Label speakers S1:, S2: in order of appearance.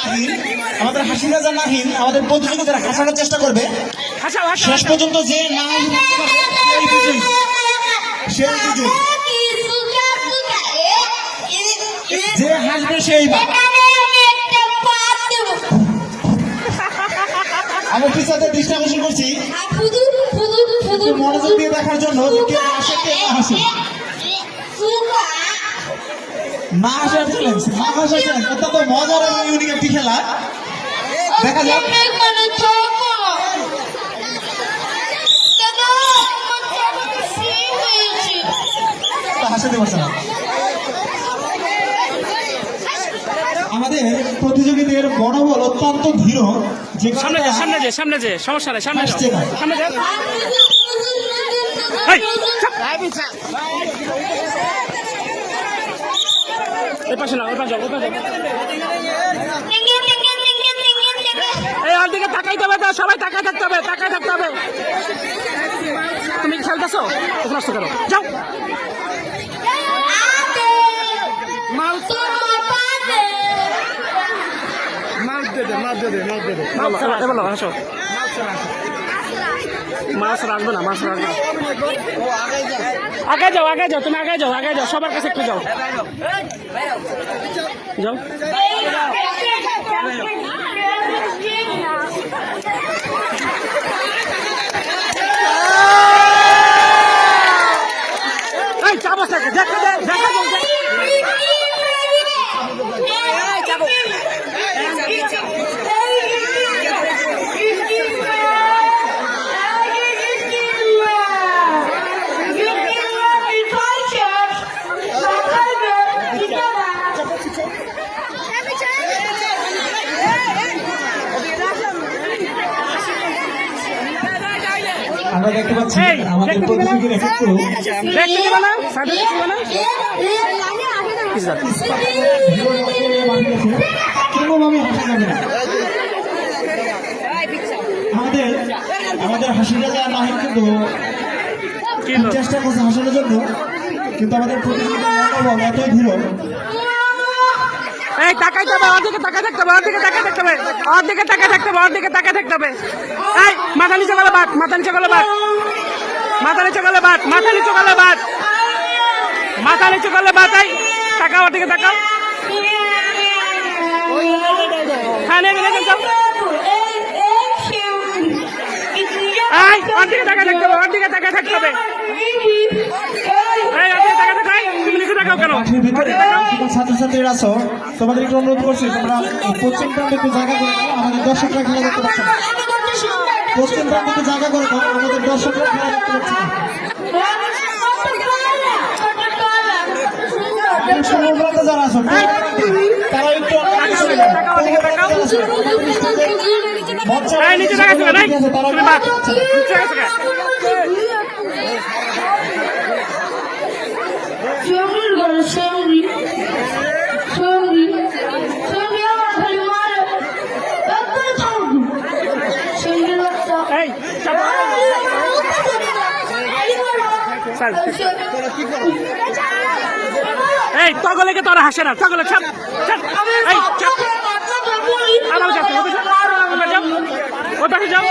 S1: নাহিন, আমাদের হাসি রাজা নাহিন আমাদের প্রতিযোগীদের হাসানোর চেষ্টা করবে। শেষ পর্যন্ত যে না সেই বিজয়ী, যে হাসবে সেই। আমি পিছাতে দৃষ্টি আকর্ষণ করছি মনোযোগ দিয়ে দেখার জন্য কে হাসে কে না হাসে। না হাসার চ্যালেঞ্জ, না হাসার চ্যালেঞ্জ অত্যন্ত মজার এবং ইউনিক একটি খেলা। দেখা যাক হাসাতে পারছে না। আমাদের প্রতিযোগীদের মনোবল অত্যন্ত ধীর। যে
S2: সামনে যে সমস্যা নেই, সামনে এই পাশে না, ওই পাশে এই দিকে তাকাইতে হবে, সবাই তাকায় থাকতে হবে, তাকায় থাকতে হবে। তুমি খেলতেছো নষ্ট করো, যাও। মাছ রাখবে না, মাছ রাখবে। আগে যাও, আগে যাও, তুমি আগে যাও, আগে যাও, সবার কাছে একটু যাও, যাও।
S1: আমরা দেখতে পাচ্ছি আমাদের প্রতিযোগীরা কিন্তু আমাদের হাসি রাজা নাহিন কিন্তু চেষ্টা করছে হাসানোর জন্য, কিন্তু আমাদের প্রতিযোগীদের মনোবল এতই ধীর।
S2: এই তাকাইতে হবে, ওর দিকে তাকায় থাকতে হবে, ওর দিকে তাকায় থাকতে হবে, ওর দিকে তাকায় থাকতে হবে, ওর দিকে তাকায় থাকতে হবে। এই মাথা নিচে গেলে বাদ, মাথা নিচে গেলে বাদ, মাথা নিচে গেলে বাদ, মাথা নিচে গেলে বাদ, মাথা নিচে গেলে বাদ। এই তাকাও, ওর দিকে তাকাও। হ্যাঁ নেমে যাও। এই ওর দিকে তাকায় থাকতে হবে, ওর দিকে তাকায় থাকতে হবে।
S1: ছাত্রছাত্রীরা আছো, তোমাদের একটু অনুরোধ করছি তোমরা পশ্চিম প্রান্তে একটু জায়গা করে দাও, আমাদের দর্শকরা খেলা দেখতে পাচ্ছে না। পশ্চিম প্রান্তে একটু জায়গা করে দাও, আমাদের দর্শকরা খেলা দেখতে পাচ্ছে না। যারা আছো তারা একটু
S2: এই তগলেকে তোরা হাসে না, তগলে চাপ চাপ, এই চাপ, আবার যাও, ওই পাশে যাও।